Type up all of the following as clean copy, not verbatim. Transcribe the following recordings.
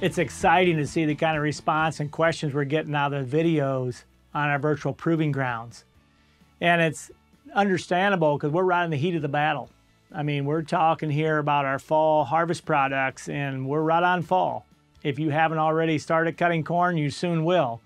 It's exciting to see the kind of response and questions we're getting out of the videos on our virtual proving grounds. And it's understandable because we're right in the heat of the battle. I mean, we're talking here about our fall harvest products, and we're right on fall. If you haven't already started cutting corn, you soon will.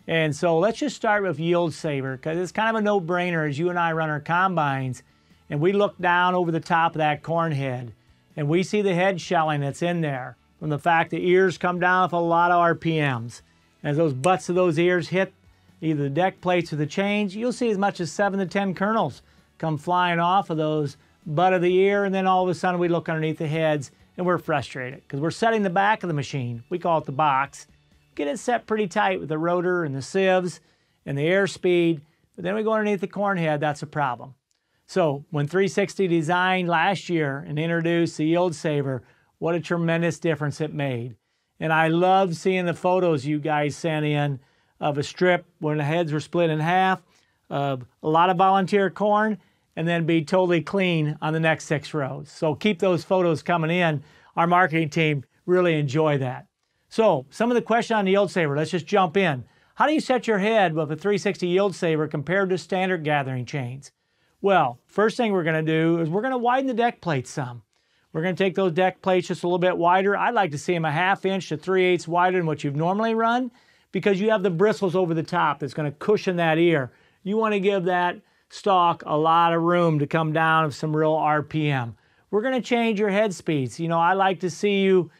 And so let's just start with Yield Saver, because it's kind of a no-brainer as you and I run our combines and we look down over the top of that corn head and we see the head shelling that's in there from the fact the ears come down with a lot of RPMs. As those butts of those ears hit either the deck plates or the chains, you'll see as much as 7 to 10 kernels come flying off of those butt of the ear, and then all of a sudden we look underneath the heads and we're frustrated because we're setting the back of the machine. We call it the box. Get it set pretty tight with the rotor and the sieves and the airspeed, but then we go underneath the corn head, that's a problem. So when 360 designed last year and introduced the Yield Saver, what a tremendous difference it made. And I love seeing the photos you guys sent in of a strip when the heads were split in half, of a lot of volunteer corn, and then be totally clean on the next 6 rows. So keep those photos coming in. Our marketing team really enjoy that. So some of the question on the Yield Saver, let's just jump in. How do you set your head with a 360 Yield Saver compared to standard gathering chains? Well, first thing we're going to do is we're going to widen the deck plates some. We're going to take those deck plates just a little bit wider. I'd like to see them a 1/2 inch to 3/8 wider than what you've normally run, because you have the bristles over the top that's going to cushion that ear. You want to give that stalk a lot of room to come down with some real RPM. We're going to change your head speeds. You know, I like to see you,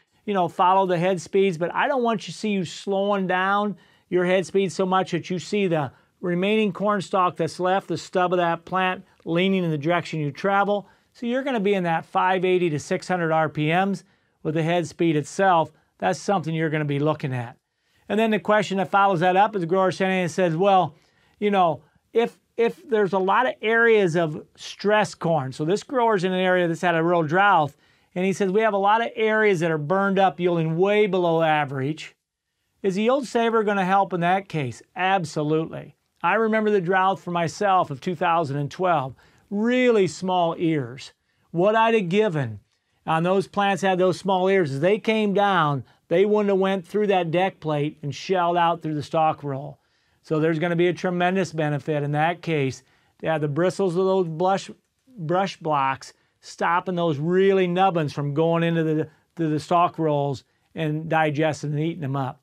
follow the head speeds, but I don't want you to see you slowing down your head speed so much that you see the remaining corn stalk that's left, the stub of that plant, leaning in the direction you travel. So you're going to be in that 580 to 600 RPMs with the head speed itself. That's something you're going to be looking at. And then the question that follows that up is the grower sent in and says, well, if there's a lot of areas of stress corn, so this grower's in an area that's had a real drought, and he says we have a lot of areas that are burned up yielding way below average. Is the Yield Saver going to help in that case? Absolutely. I remember the drought for myself of 2012. Really small ears. What I'd have given on those plants that had those small ears, as they came down, they wouldn't have went through that deck plate and shelled out through the stalk roll. So there's going to be a tremendous benefit in that case to have the bristles of those brush blocks stopping those really nubbins from going into the stalk rolls and digesting and eating them up.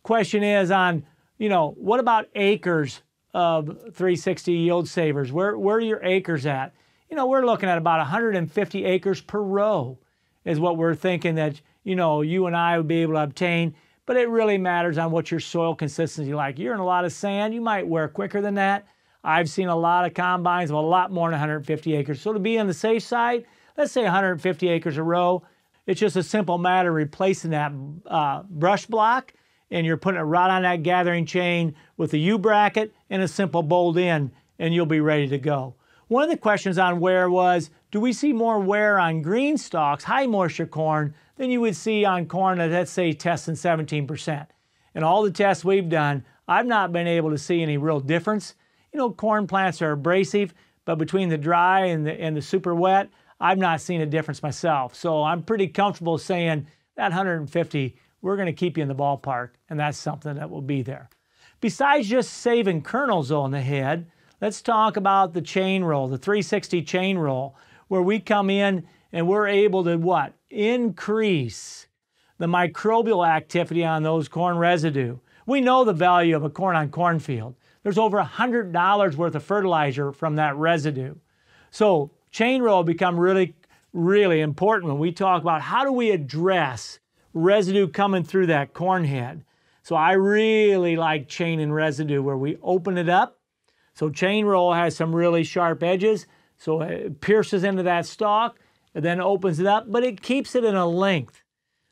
Question is on, what about acres of 360 Yield Savers? Where are your acres at? We're looking at about 150 acres per row is what we're thinking that, you and I would be able to obtain. But it really matters on what your soil consistency like. You're in a lot of sand, you might wear quicker than that. I've seen a lot of combines of a lot more than 150 acres. So to be on the safe side, let's say 150 acres a row. It's just a simple matter of replacing that brush block, and you're putting it right on that gathering chain with a U-bracket and a simple bolt in, and you'll be ready to go. One of the questions on wear was, do we see more wear on green stalks, high moisture corn, than you would see on corn that, let's say, testing 17%? And all the tests we've done, I've not been able to see any real difference. Corn plants are abrasive, but between the dry and the super wet, I've not seen a difference myself. So I'm pretty comfortable saying that 150, we're going to keep you in the ballpark, and that's something that will be there. Besides just saving kernels on the head, let's talk about the chain roll, the 360 chain roll, where we come in and we're able to what? Increase the microbial activity on those corn residue. We know the value of a corn-on-corn field. There's over $100 worth of fertilizer from that residue. So chain roll become really, really important when we talk about how do we address residue coming through that corn head. So I really like chain and residue where we open it up. So chain roll has some really sharp edges, so it pierces into that stalk and then opens it up, but it keeps it in a length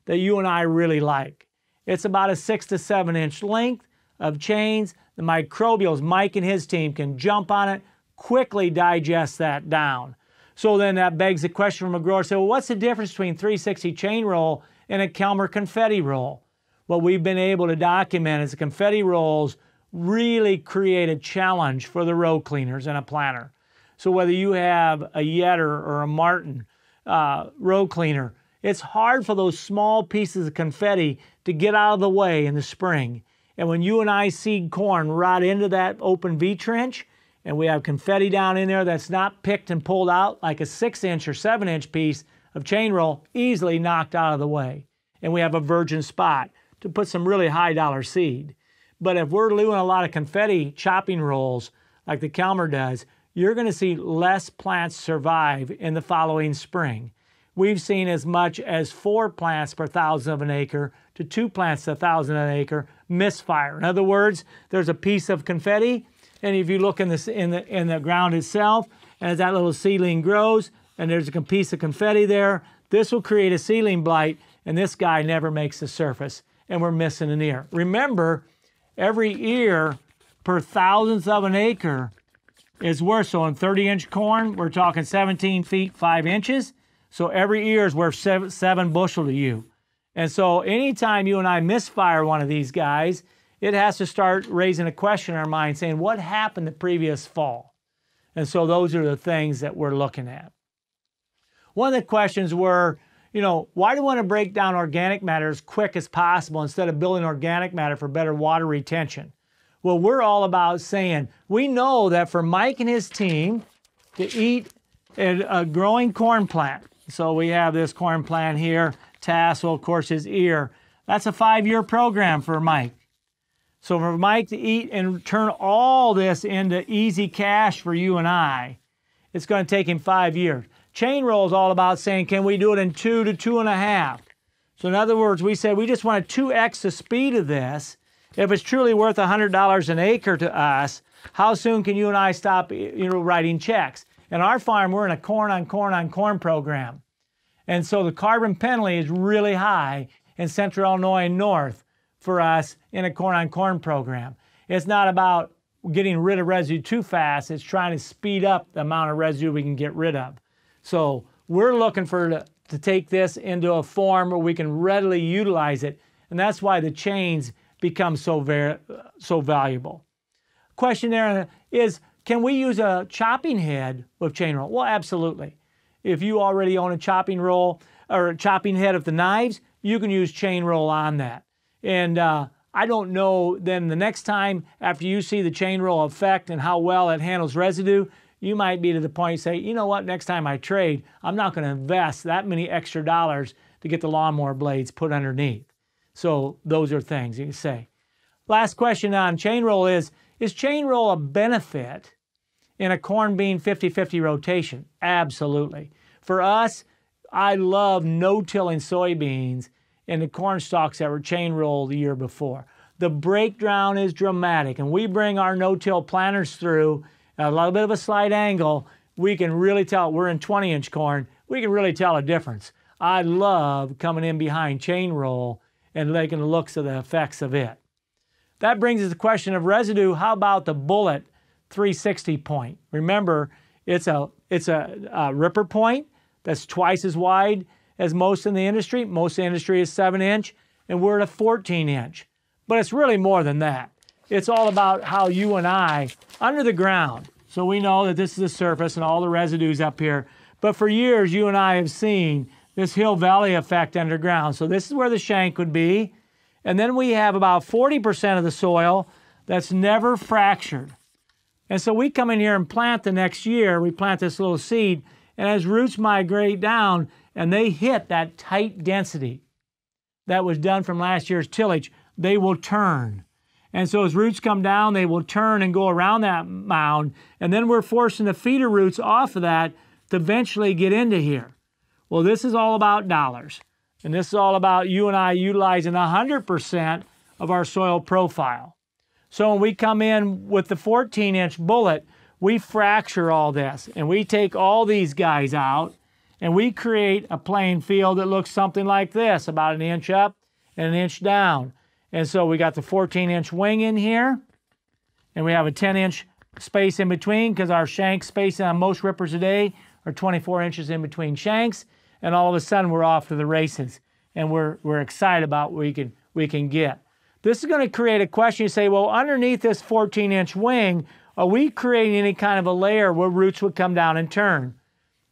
that you and I really like. It's about a 6 to 7 inch length of chains. The microbials, Mike and his team can jump on it, quickly digest that down. So then that begs the question from a grower, say, well, what's the difference between 360 chain roll and a Kelmer confetti roll? What we've been able to document is the confetti rolls really create a challenge for the row cleaners and a planter. So whether you have a Yetter or a Martin row cleaner, It's hard for those small pieces of confetti to get out of the way in the spring. And when you and I seed corn right into that open V trench, and we have confetti down in there that's not picked and pulled out like a 6-inch or 7-inch piece of chain roll, easily knocked out of the way. And we have a virgin spot to put some really high dollar seed. But if we're doing a lot of confetti chopping rolls like the Kelmer does, you're going to see less plants survive in the following spring. We've seen as much as 4 plants per 1,000 of an acre to 2 plants per 1,000 of an acre misfire. In other words, there's a piece of confetti, and if you look in the ground itself, and as that little seedling grows, and there's a piece of confetti there, this will create a seedling blight, and this guy never makes the surface, and we're missing an ear. Remember, every ear per 1,000th of an acre is worth, so in 30-inch corn, we're talking 17 feet, 5 inches. So every ear is worth 7 bushel to you. And so anytime you and I misfire one of these guys, it has to start raising a question in our mind saying, what happened the previous fall? And so those are the things that we're looking at. One of the questions were, you know, why do we want to break down organic matter as quick as possible instead of building organic matter for better water retention? Well, we're all about saying, we know that for Mike and his team to eat a growing corn plant, so we have this corn plant here, tassel, of course, his ear. That's a 5-year program for Mike. So for Mike to eat and turn all this into easy cash for you and I, it's going to take him 5 years. Chain roll is all about saying, can we do it in 2 to 2.5? So in other words, we said we just want to 2x the speed of this. If it's truly worth $100 an acre to us, how soon can you and I stop, writing checks? In our farm, we're in a corn on corn on corn program. And so the carbon penalty is really high in central Illinois and north for us in a corn on corn program. It's not about getting rid of residue too fast. It's trying to speed up the amount of residue we can get rid of. So we're looking to take this into a form where we can readily utilize it. And that's why the chains become so valuable. Question there is, can we use a chopping head with chain roll? Well, absolutely. If you already own a chopping roll or a chopping head of the knives, you can use chain roll on that. And I don't know, then the next time after you see the chain roll effect and how well it handles residue, you might be to the point you say, you know what, next time I trade, I'm not going to invest that many extra dollars to get the lawnmower blades put underneath. So those are things you can say. Last question on chain roll is chain roll a benefit in a corn bean 50-50 rotation? Absolutely. For us, I love no-tilling soybeans and the corn stalks that were chain rolled the year before. The breakdown is dramatic, and we bring our no-till planters through at a little bit of a slight angle. We can really tell, we're in 20-inch corn, we can really tell a difference. I love coming in behind chain roll and liking the looks of the effects of it. That brings us to the question of residue. How about the bullet 360 point? Remember, it's a ripper point that's twice as wide as most in the industry. Most of the industry is 7-inch, and we're at a 14-inch. But it's really more than that. It's all about how you and I, under the ground, so we know that this is the surface and all the residues up here, but for years you and I have seen this hill-valley effect underground. So this is where the shank would be, and then we have about 40% of the soil that's never fractured. And so we come in here and plant the next year, we plant this little seed, and as roots migrate down and they hit that tight density that was done from last year's tillage, they will turn. And so as roots come down, they will turn and go around that mound, and then we're forcing the feeder roots off of that to eventually get into here. Well, this is all about dollars, and this is all about you and I utilizing 100% of our soil profile. So when we come in with the 14-inch bullet, we fracture all this, and we take all these guys out, and we create a playing field that looks something like this, about 1 inch up and 1 inch down. And so we got the 14-inch wing in here, and we have a 10-inch space in between because our shank spacing on most rippers today are 24 inches in between shanks, and all of a sudden we're off to the races, and we're excited about what we can get. This is going to create a question. You say, well, underneath this 14-inch wing, are we creating any kind of a layer where roots would come down and turn?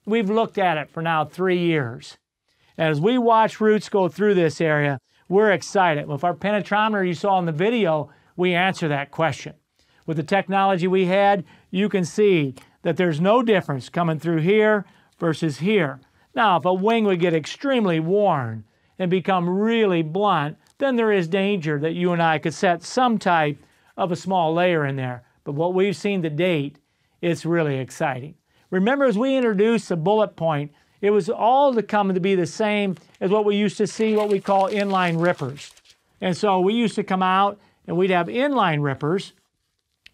We've looked at it for now 3 years. As we watch roots go through this area, we're excited. With our penetrometer you saw in the video, we answer that question. With the technology we had, you can see that there's no difference coming through here versus here. Now, if a wing would get extremely worn and become really blunt, then there is danger that you and I could set some type of a small layer in there. But what we've seen to date, it's really exciting. Remember, as we introduced the bullet point, it was all to come to be the same as what we used to see, what we call inline rippers. And so we used to come out and we'd have inline rippers,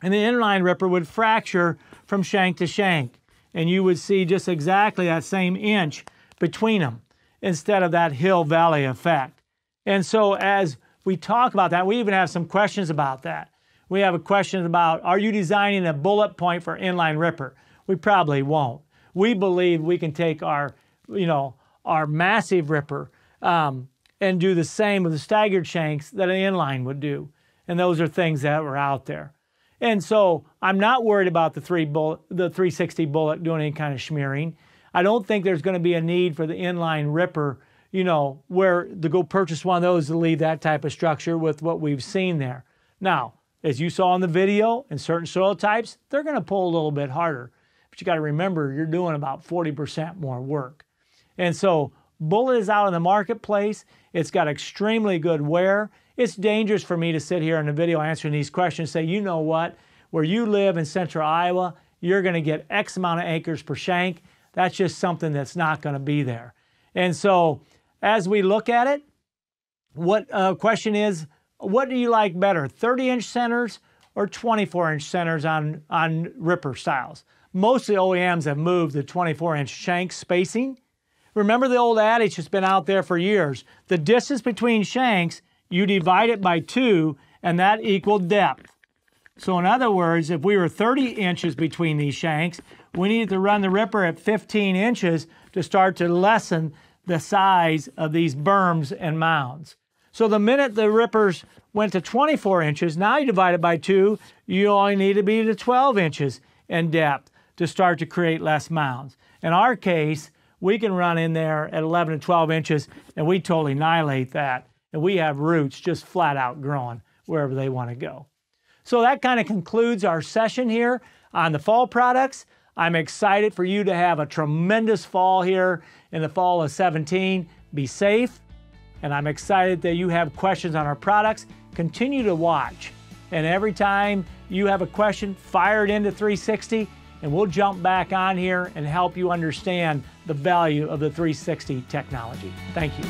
and the inline ripper would fracture from shank to shank. And you would see just exactly that same inch between them instead of that hill-valley effect. And so as we talk about that, we even have some questions about that. We have a question about, are you designing a bullet point for inline ripper? We probably won't. We believe we can take our, our massive ripper and do the same with the staggered shanks that an inline would do. And those are things that were out there. And so I'm not worried about the 360 bullet doing any kind of smearing. I don't think there's going to be a need for the inline ripper, where to go purchase one of those to leave that type of structure with what we've seen there. Now, as you saw in the video, in certain soil types, they're going to pull a little bit harder. But you got to remember, you're doing about 40% more work. And so bullet is out in the marketplace. It's got extremely good wear. It's dangerous for me to sit here in the video answering these questions and say, you know what, where you live in central Iowa, you're going to get X amount of acres per shank. That's just something that's not going to be there. And so as we look at it, what question is, what do you like better, 30-inch centers or 24-inch centers on ripper styles? Most of the OEMs have moved to 24-inch shank spacing. Remember the old adage that's been out there for years. The distance between shanks, you divide it by 2, and that equaled depth. So in other words, if we were 30 inches between these shanks, we needed to run the ripper at 15 inches to start to lessen the size of these berms and mounds. So the minute the rippers went to 24 inches, now you divide it by 2, you only need to be to 12 inches in depth to start to create less mounds. In our case, we can run in there at 11 and 12 inches, and we totally annihilate that. And we have roots just flat out growing wherever they want to go. So that kind of concludes our session here on the fall products. I'm excited for you to have a tremendous fall here in the fall of 17. Be safe. And I'm excited that you have questions on our products. Continue to watch. And every time you have a question, fire it into 360, and we'll jump back on here and help you understand the value of the 360 technology. Thank you.